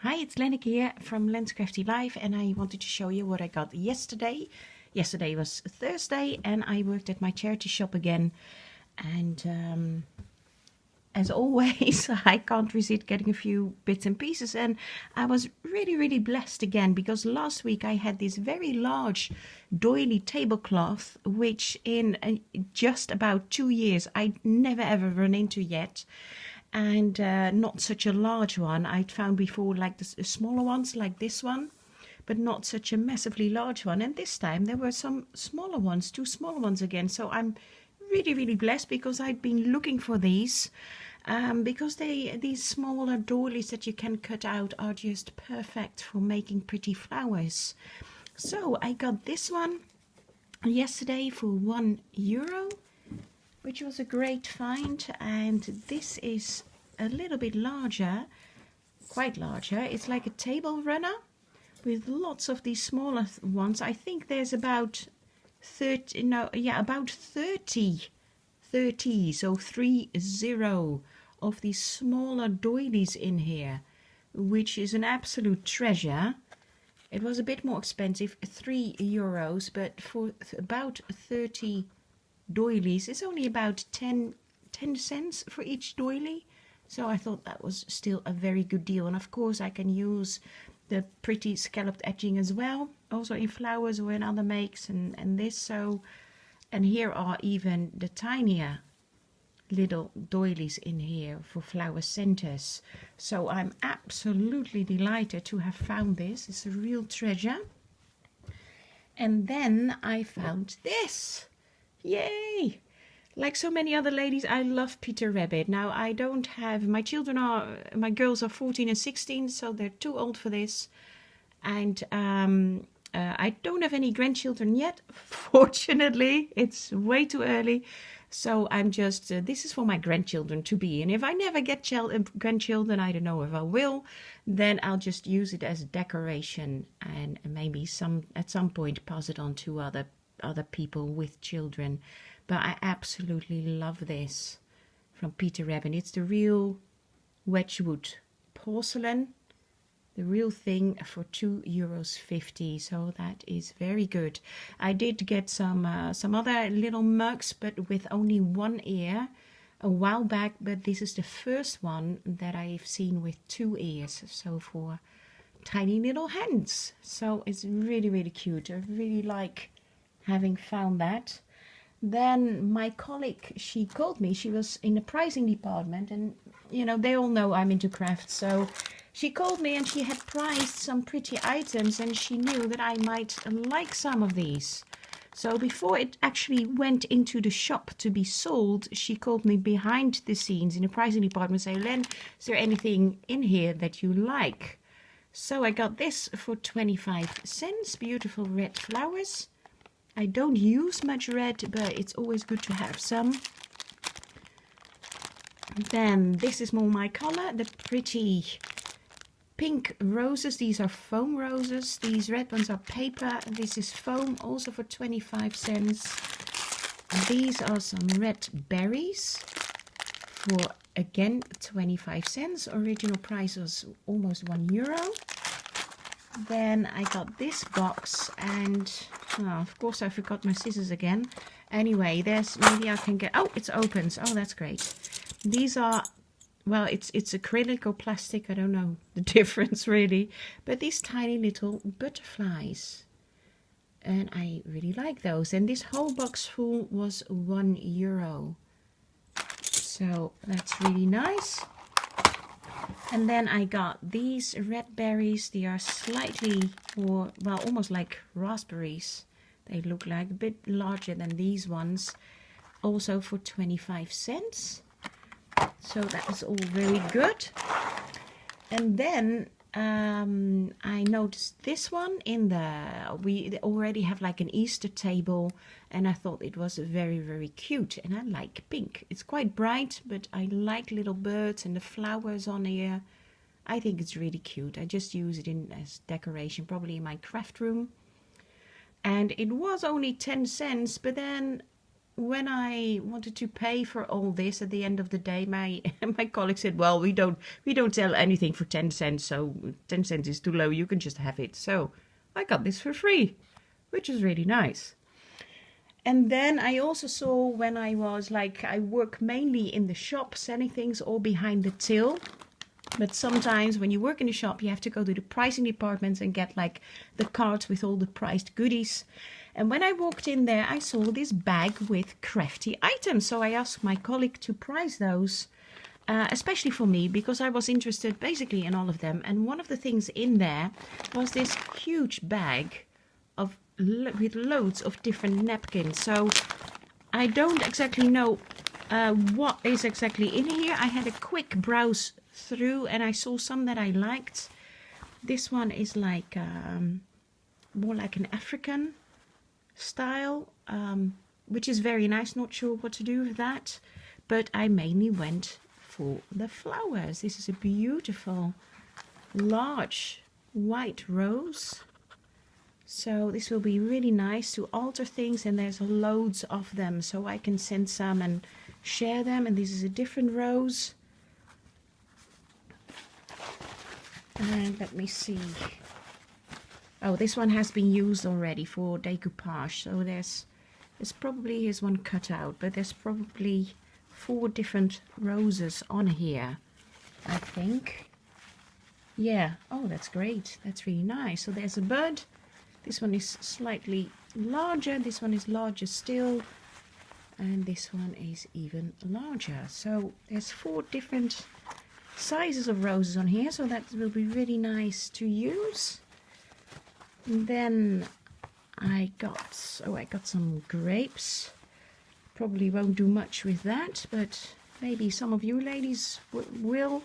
Hi, it's Lenneke here from Len's Crafty Life, and I wanted to show you what I got yesterday. Yesterday was Thursday, and I worked at my charity shop again. And as always, I can't resist getting a few bits and pieces. And I was really blessed again, because last week I had this very large doily tablecloth, which in just about 2 years I'd never ever run into yet. And not such a large one. I'd found before like the smaller ones like this one, but not such a massively large one. And this time there were some smaller ones, two smaller ones again. So I'm really blessed, because I'd been looking for these, because these smaller doilies that you can cut out are just perfect for making pretty flowers. So I got this one yesterday for €1, which was a great find. And this is a little bit larger, quite larger. It's like a table runner with lots of these smaller ones. I think there's about 30, no, yeah, about 30, so 30 of these smaller doilies in here, which is an absolute treasure. It was a bit more expensive, €3, but for about 30 doilies, it's only about 10 cents for each doily. So I thought that was still a very good deal. And of course I can use the pretty scalloped edging as well, also in flowers or in other makes, and this. So, and here are even the tinier little doilies in here for flower centers. So I'm absolutely delighted to have found this. It's a real treasure. And then I found this. Yay! Like so many other ladies, I love Peter Rabbit. Now I don't have, my girls are 14 and 16, so they're too old for this. And I don't have any grandchildren yet, fortunately. It's way too early. So I'm just, this is for my grandchildren to be. And if I never get grandchildren, I don't know if I will, then I'll just use it as decoration, and maybe at some point pass it on to other people with children. But I absolutely love this from Peter Rabbit. It's the real Wedgwood porcelain, the real thing, for €2.50. So that is very good. I did get some other little mugs, but with only one ear a while back. But this is the first one that I've seen with 2 ears. So for tiny little hands. So it's really cute. I really like having found that. Then my colleague, she called me. She was in the pricing department, and you know, they all know I'm into crafts. So she called me and she had priced some pretty items, and she knew that I might like some of these. So before it actually went into the shop to be sold, she called me behind the scenes in the pricing department and said, Len, is there anything in here that you like? So I got this for 25 cents, beautiful red flowers. I don't use much red, but it's always good to have some. Then this is more my color, the pretty pink roses. These are foam roses. These red ones are paper. This is foam, also for 25 cents. These are some red berries for, again, 25 cents. Original price was almost €1. Then I got this box, and of course I forgot my scissors again. Anyway, there's, maybe I can get, oh, it's opens. Oh, that's great. These are, well, it's acrylic or plastic. I don't know the difference really. But these tiny little butterflies. And I really like those. And this whole box full was €1. So that's really nice. And then I got these red berries. They are slightly more, well, almost like raspberries. They look like a bit larger than these ones. Also for 25 cents. So that was all very good. And then I noticed this one in we already have like an Easter table, and I thought it was very cute. And I like pink. It's quite bright, but I like little birds and the flowers on here. I think it's really cute. I just use it as decoration, probably in my craft room. And it was only 10 cents, but then when I wanted to pay for all this at the end of the day, my my colleague said, "Well, we don't sell anything for 10 cents, so 10 cents is too low. You can just have it." So I got this for free, which is really nice. And then I also saw when I was like, I work mainly in the shop selling things all behind the till. But sometimes when you work in the shop, you have to go to the pricing departments and get like the cards with all the priced goodies. And when I walked in there, I saw this bag with crafty items. So I asked my colleague to price those, especially for me, because I was interested basically in all of them. And one of the things in there was this huge bag of with loads of different napkins. So I don't exactly know what is exactly in here. I had a quick browse through and I saw some that I liked. This one is like more like an African style, which is very nice. Not sure what to do with that, but I mainly went for the flowers. This is a beautiful large white rose. So this will be really nice to alter things, and there's loads of them, so I can send some and share them. And this is a different rose. And let me see. Oh, this one has been used already for decoupage. So there's probably, here's one cut out, but there's probably 4 different roses on here, I think. Yeah, oh, that's great. That's really nice. So there's a bud. This one is slightly larger, this one is larger still, and this one is even larger. So there's 4 different sizes of roses on here, so that will be really nice to use. And then I got some grapes. Probably won't do much with that, but maybe some of you ladies will.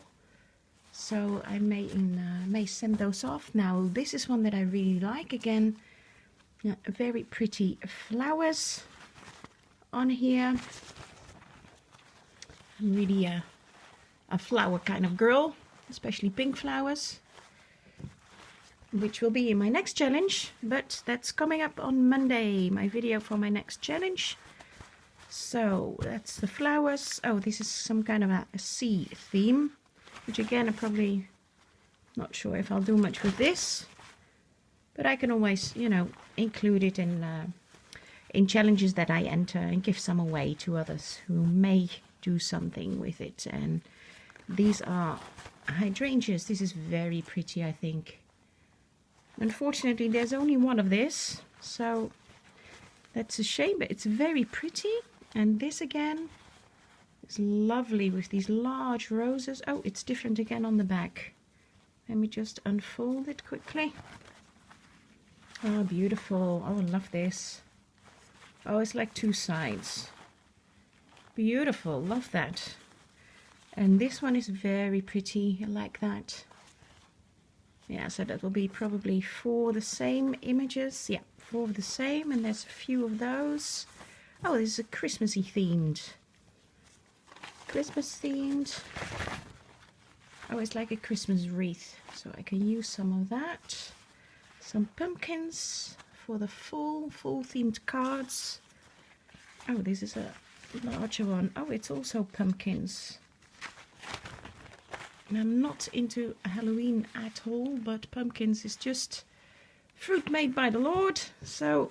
So I may send those off. Now this is one that I really like. Again, very pretty flowers on here. I'm really a flower kind of girl, especially pink flowers, which will be in my next challenge, but that's coming up on Monday, my video for my next challenge. So that's the flowers. Oh, this is some kind of a sea theme, which again, I'm probably not sure if I'll do much with this, but I can always, you know, include it in challenges that I enter and give some away to others who may do something with it. And these are hydrangeas. This is very pretty, I think. Unfortunately, there's only one of this, so that's a shame, but it's very pretty. And this again is lovely with these large roses. Oh, it's different again on the back. Let me just unfold it quickly. Oh, beautiful. Oh, I love this. Oh, it's like 2 sides. Beautiful. Love that. And this one is very pretty. I like that. Yeah, so that will be probably 4 the same images. Yeah, 4 of the same, and there's a few of those. Oh, this is a Christmassy themed. Christmas themed. Oh, it's like a Christmas wreath, so I can use some of that. Some pumpkins for the full themed cards. Oh, this is a larger one. Oh, it's also pumpkins. And I'm not into Halloween at all, but pumpkins is just fruit made by the Lord. So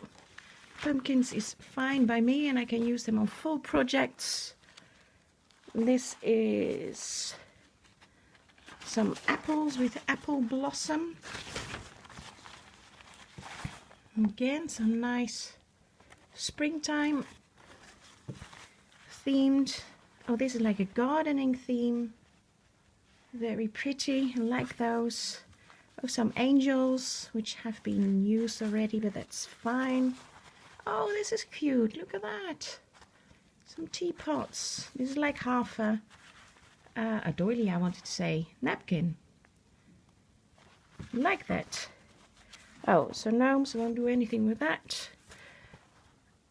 pumpkins is fine by me, and I can use them on full projects. This is some apples with apple blossom. Again, some nice springtime themed. Oh, this is like a gardening theme. Very pretty. I like those. Oh, some angels, which have been used already, but that's fine. Oh, this is cute. Look at that. Some teapots. This is like half a doily, I wanted to say, napkin. Like that. Oh, so gnomes, I won't do anything with that.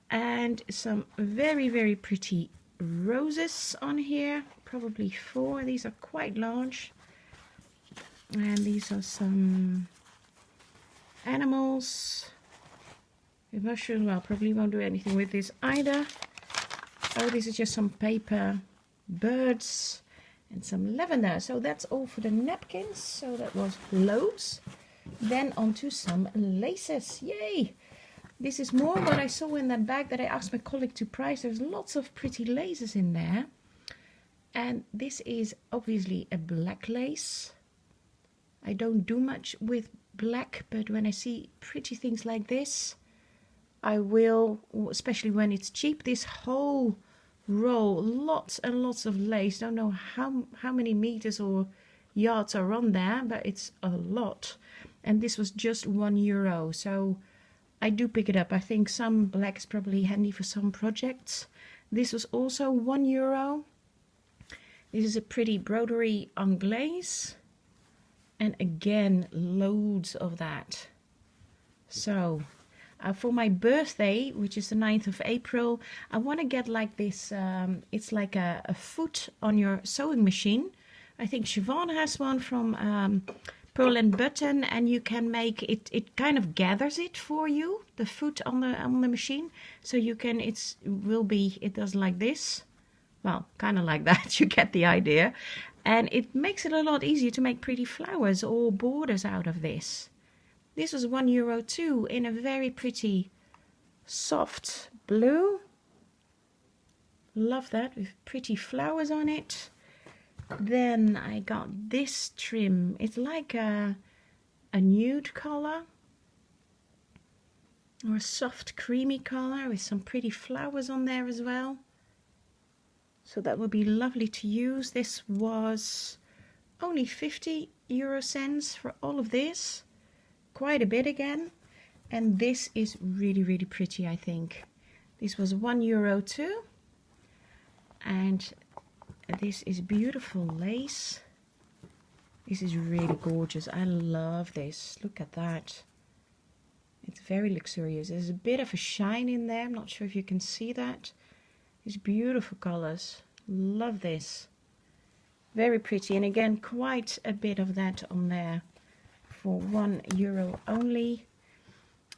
And some very, very pretty roses on here. Probably 4. These are quite large. And these are some animals. The mushroom, well, probably won't do anything with this either. Oh, this is just some paper birds and some lavender. So that's all for the napkins. So that was loads. Then onto some laces. Yay! This is more what I saw in that bag that I asked my colleague to price. There's lots of pretty laces in there. And this is obviously a black lace. I don't do much with black, but when I see pretty things like this, I will, especially when it's cheap. This whole roll, lots and lots of lace. Don't know how many meters or yards are on there, but it's a lot. And this was just €1, so I do pick it up. I think some black is probably handy for some projects. This was also €1. This is a pretty broderie anglaise. And again, loads of that. So, for my birthday, which is the 9th of April, I want to get like this, it's like a foot on your sewing machine. I think Siobhan has one from Pearl and Button, and you can make it, it kind of gathers it for you, the foot on the machine. So you can, it does like this. Well, kind of like that, you get the idea. And it makes it a lot easier to make pretty flowers or borders out of this. This was €1 too, in a very pretty soft blue. Love that, with pretty flowers on it. Then I got this trim. It's like a nude color. Or a soft creamy color with some pretty flowers on there as well. So that would be lovely to use. This was only 50 € for all of this. Quite a bit again. And this is really, really pretty, I think. This was €1 too. And this is beautiful lace. This is really gorgeous. I love this. Look at that. It's very luxurious. There's a bit of a shine in there. I'm not sure if you can see that. These beautiful colors. Love this. Very pretty. And again, quite a bit of that on there for €1 only.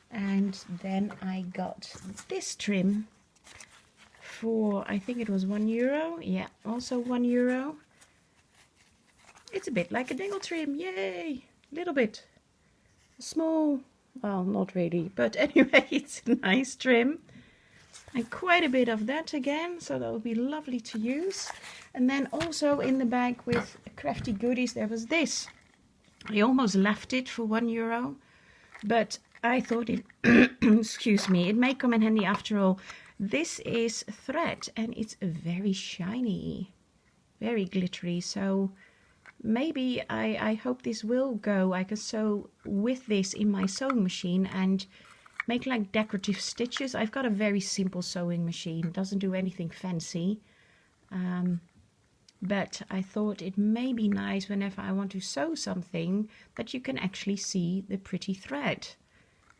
And then I got this trim for, I think it was €1. Yeah, also €1. It's a bit like a dingle trim. Yay! Little bit. Small. Well, not really. But anyway, it's a nice trim. And quite a bit of that again, so that would be lovely to use. And then also in the bag with crafty goodies, there was this. I almost left it for €1, but I thought it, excuse me, it may come in handy after all. This is thread and it's very shiny, very glittery. So maybe I hope this will go. I can sew with this in my sewing machine and make like decorative stitches. I've got a very simple sewing machine, doesn't do anything fancy. But I thought it may be nice whenever I want to sew something that you can actually see the pretty thread.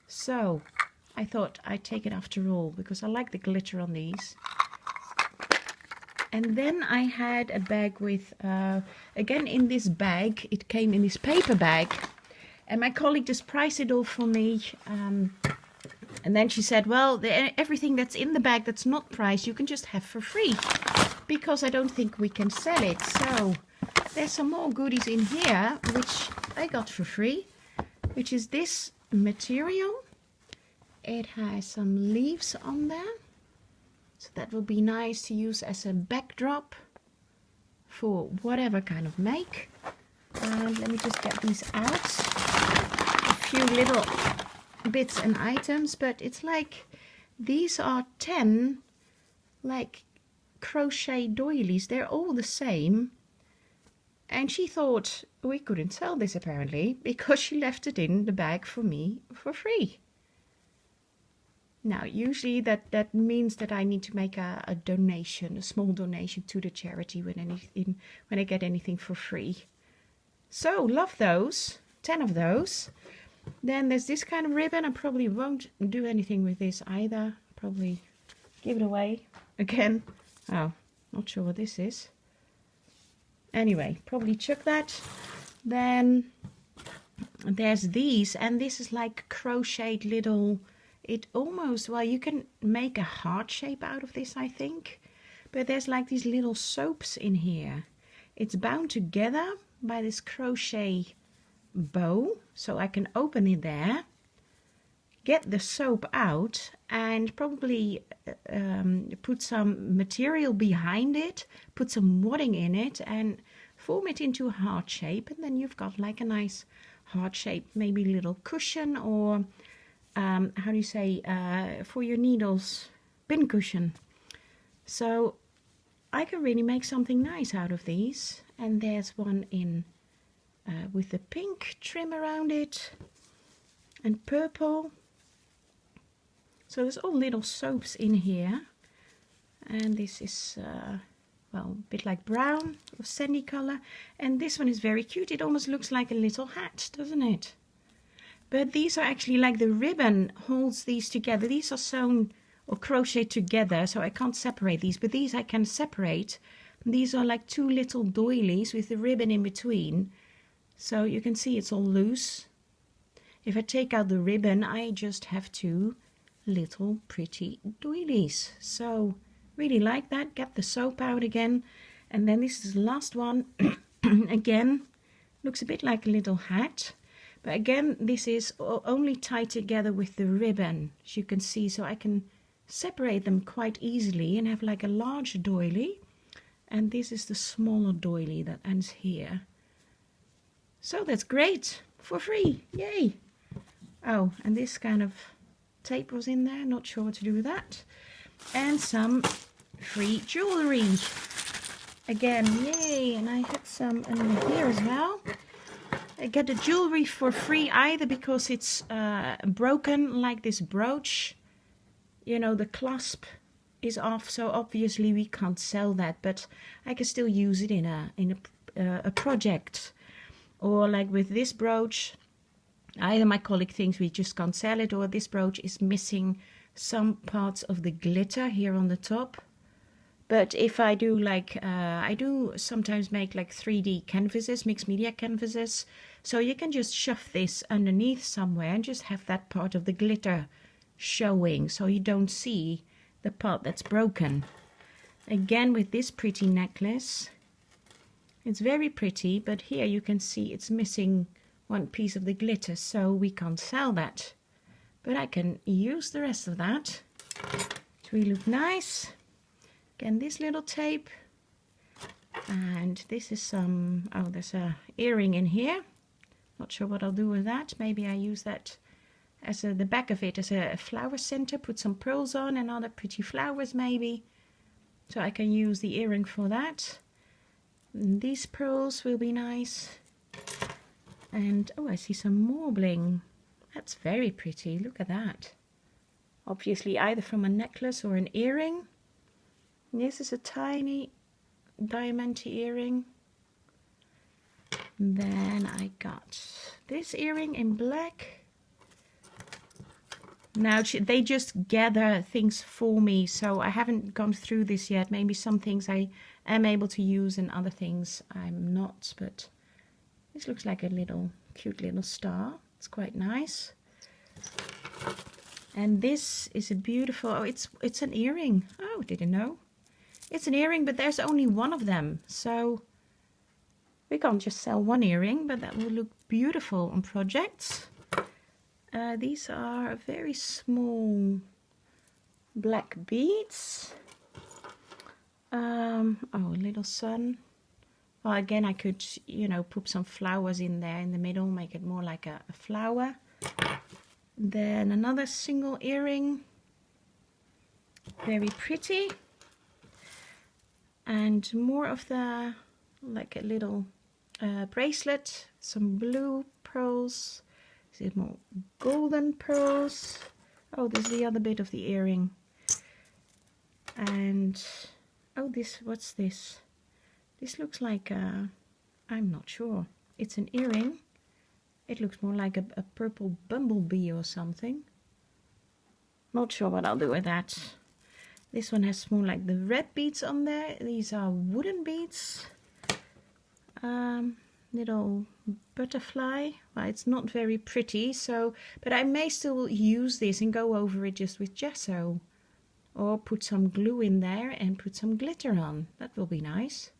So I thought I'd take it after all because I like the glitter on these. And then I had a bag with, again in this bag, it came in this paper bag. And my colleague just priced it all for me. And then she said, well, everything that's in the bag that's not priced, you can just have for free. Because I don't think we can sell it. So there's some more goodies in here, which I got for free. Which is this material. It has some leaves on there. So that will be nice to use as a backdrop for whatever kind of make. And let me just get these out. A few little bits and items, but it's like these are 10 like crochet doilies. They're all the same. And she thought we couldn't sell this apparently because she left it in the bag for me for free. Now, usually that means that I need to make a donation, a small donation to the charity when I get anything for free. So, love those. 10 of those. Then there's this kind of ribbon. I probably won't do anything with this either. Probably give it away again. Oh, not sure what this is. Anyway, probably chuck that. Then there's these, and this is like crocheted little. It almost, well, you can make a heart shape out of this, I think. but there's like these little soaps in here. It's bound together by this crochet bow, so I can open it there, get the soap out, and probably put some material behind it, put some wadding in it, and form it into a heart shape, and then you've got like a nice heart shape, maybe a little cushion, or how do you say, for your needles, pin cushion. So I can really make something nice out of these. And there's one in with the pink trim around it and purple. So there's all little soaps in here, and this is well, a bit like brown or sandy color, and this one is very cute. It almost looks like a little hat, doesn't it? But these are actually like the ribbon holds these together. These are sewn or crocheted together, so I can't separate these, but these I can separate. These are like two little doilies with the ribbon in between, so you can see it's all loose. If I take out the ribbon, I just have two little pretty doilies. So really like that. Get the soap out again, and then this is the last one. Again, looks a bit like a little hat, but again this is only tied together with the ribbon, as you can see, so I can separate them quite easily and have like a large doily, and this is the smaller doily that ends here. So that's great, for free, yay! Oh, and this kind of tape was in there, not sure what to do with that. And some free jewelry. Again, yay! And I had some in here as well. I get the jewelry for free either because it's broken, like this brooch. You know, the clasp is off, so obviously we can't sell that, but I can still use it in a project. Or like with this brooch, either my colleague thinks we just can't sell it, or this brooch is missing some parts of the glitter here on the top. But if I do like, I do sometimes make like 3D canvases, mixed media canvases, so you can just shove this underneath somewhere and just have that part of the glitter showing, so you don't see the part that's broken. Again, with this pretty necklace, it's very pretty, but here you can see it's missing one piece of the glitter, so we can't sell that. But I can use the rest of that. It really look nice. Again, this little tape, and this is some, oh, there's a earring in here. Not sure what I'll do with that. Maybe I use that as the back of it as a flower center, put some pearls on and other pretty flowers maybe. So I can use the earring for that. And these pearls will be nice. And oh, I see some more bling. That's very pretty, look at that. Obviously either from a necklace or an earring. This is a tiny diamond earring. Then I got this earring in black. Now they just gather things for me, so I haven't gone through this yet. Maybe some things I am able to use and other things I'm not, but this looks like a little cute little star. It's quite nice. And this is a beautiful, oh, it's an earring. Oh, didn't know. It's an earring, but there's only one of them, so we can't just sell one earring, but that will look beautiful on projects. These are very small black beads. Oh, a little sun. Well, again, I could, you know, put some flowers in there in the middle, make it more like a flower. Then another single earring. Very pretty. And more of the, like a little bracelet, some blue pearls. Is it more golden pearls? Oh, this is the other bit of the earring. And, oh, this, what's this? This looks like a, I'm not sure. It's an earring. It looks more like a purple bumblebee or something. Not sure what I'll do with that. This one has more like the red beads on there. These are wooden beads. Little butterfly. Well, it's not very pretty, so, but I may still use this and go over it just with gesso. or put some glue in there and put some glitter on. That will be nice.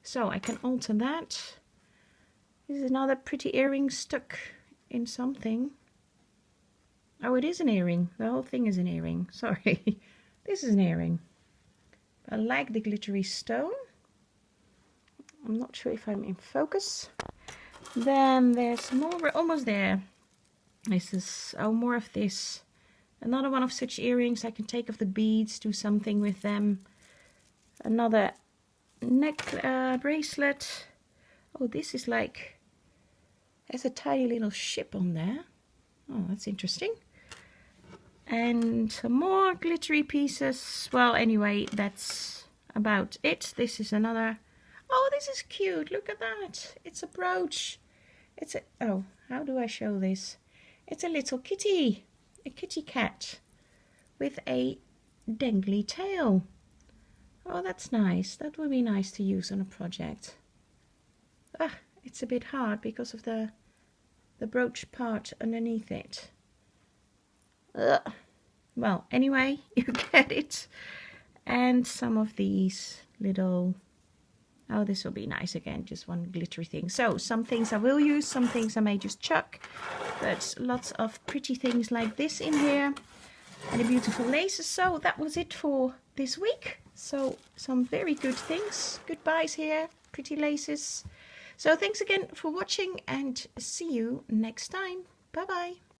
So I can alter that. This is another pretty earring stuck in something. Oh, it is an earring. The whole thing is an earring. Sorry. This is an earring. I like the glittery stone. I'm not sure if I'm in focus. Then there's more. We're almost there. This is, oh, more of this. Another one of such earrings. I can take off the beads, do something with them. Another neck bracelet. Oh, this is like, there's a tiny little ship on there. Oh, that's interesting. And some more glittery pieces. Well, anyway, that's about it. This is another. Oh, this is cute. Look at that. It's a brooch. It's a, oh, how do I show this? It's a little kitty. A kitty cat with a dangly tail. Oh, that's nice. That would be nice to use on a project. Ah, it's a bit hard because of the brooch part underneath it. Ugh. Well, anyway, you get it. And some of these little, oh, this will be nice again, just one glittery thing. So some things I will use, some things I may just chuck, but lots of pretty things like this in here and the beautiful laces. So that was it for this week. So some very good things, good buys here, pretty laces. So thanks again for watching and see you next time. Bye bye.